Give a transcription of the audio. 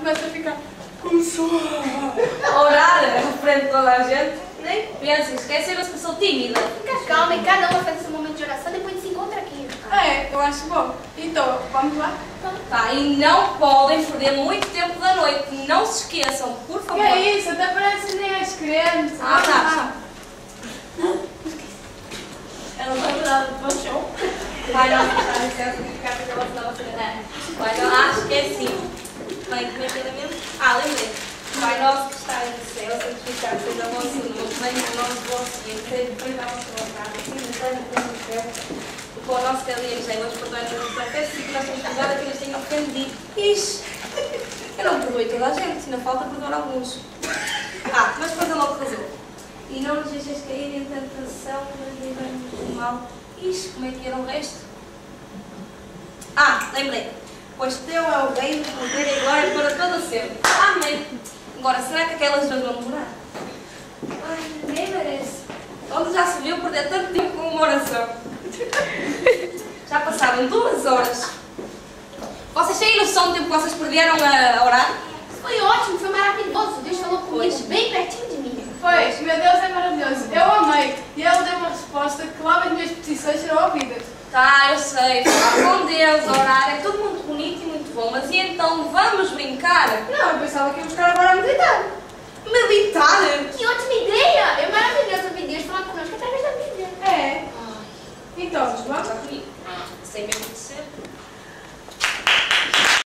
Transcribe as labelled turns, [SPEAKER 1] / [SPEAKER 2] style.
[SPEAKER 1] começo a ficar com sono.
[SPEAKER 2] Orar à frente de toda a gente, nem pensa, esqueceram-se que eu sou tímida.
[SPEAKER 3] Fica calma e cada uma faz o seu momento de oração, depois se encontra aqui.
[SPEAKER 1] É, eu acho bom. Então, vamos lá?
[SPEAKER 2] Tá, e não podem perder muito tempo da noite. Não se esqueçam, por favor.
[SPEAKER 1] Que é isso? Até parece nem as crentes.
[SPEAKER 2] Ah, tá.
[SPEAKER 1] Ela vai mudar para o show.
[SPEAKER 2] Vai não, tá, licença, ficar com aquela senão você... Vai não, esqueci. Bem, como é que era mesmo? Lembrei. Pai nosso que está no céu, santificado seja o vosso nome, venha o nome vosso reino, seja feita a vossa vontade, assim na terra como no céu. O pão nosso que ali enchei, mas perdoai-nos as nossas ofensas e que nós temos cuidado a quem nos tenha ofendido. Ixi, eu não perdoei toda a gente, se não falta perdoar alguns. Mas depois eu logo resolvo. E não nos deixes cair em tentação, mas livrai-nos do mal. Ixi, como é que era o resto? Lembrei. Pois teu é o reino, o poder e a glória para todo o sempre. Amém. Agora, será que aquelas duas vão demorar? Ninguém merece. Onde já se viu perder tanto tempo com uma oração? Já passaram 2 horas. Vocês têm noção do tempo que vocês perderam a orar?
[SPEAKER 3] Foi ótimo, foi maravilhoso. Deus falou comigo bem pertinho de mim.
[SPEAKER 1] Pois, meu Deus é maravilhoso. Eu amei. E Ele deu uma resposta que logo as minhas petições serão ouvidas.
[SPEAKER 2] Tá, eu sei. Falar com Deus, orar, é tudo muito bonito e muito bom. Mas e então, vamos brincar?
[SPEAKER 1] Não, eu pensava que ia buscar agora a meditar.
[SPEAKER 2] Meditar?
[SPEAKER 3] Que ótima ideia! É maravilhoso ouvir Deus falar conosco através da Bíblia.
[SPEAKER 1] É. Então, vamos?
[SPEAKER 2] Sem mesmo de ser.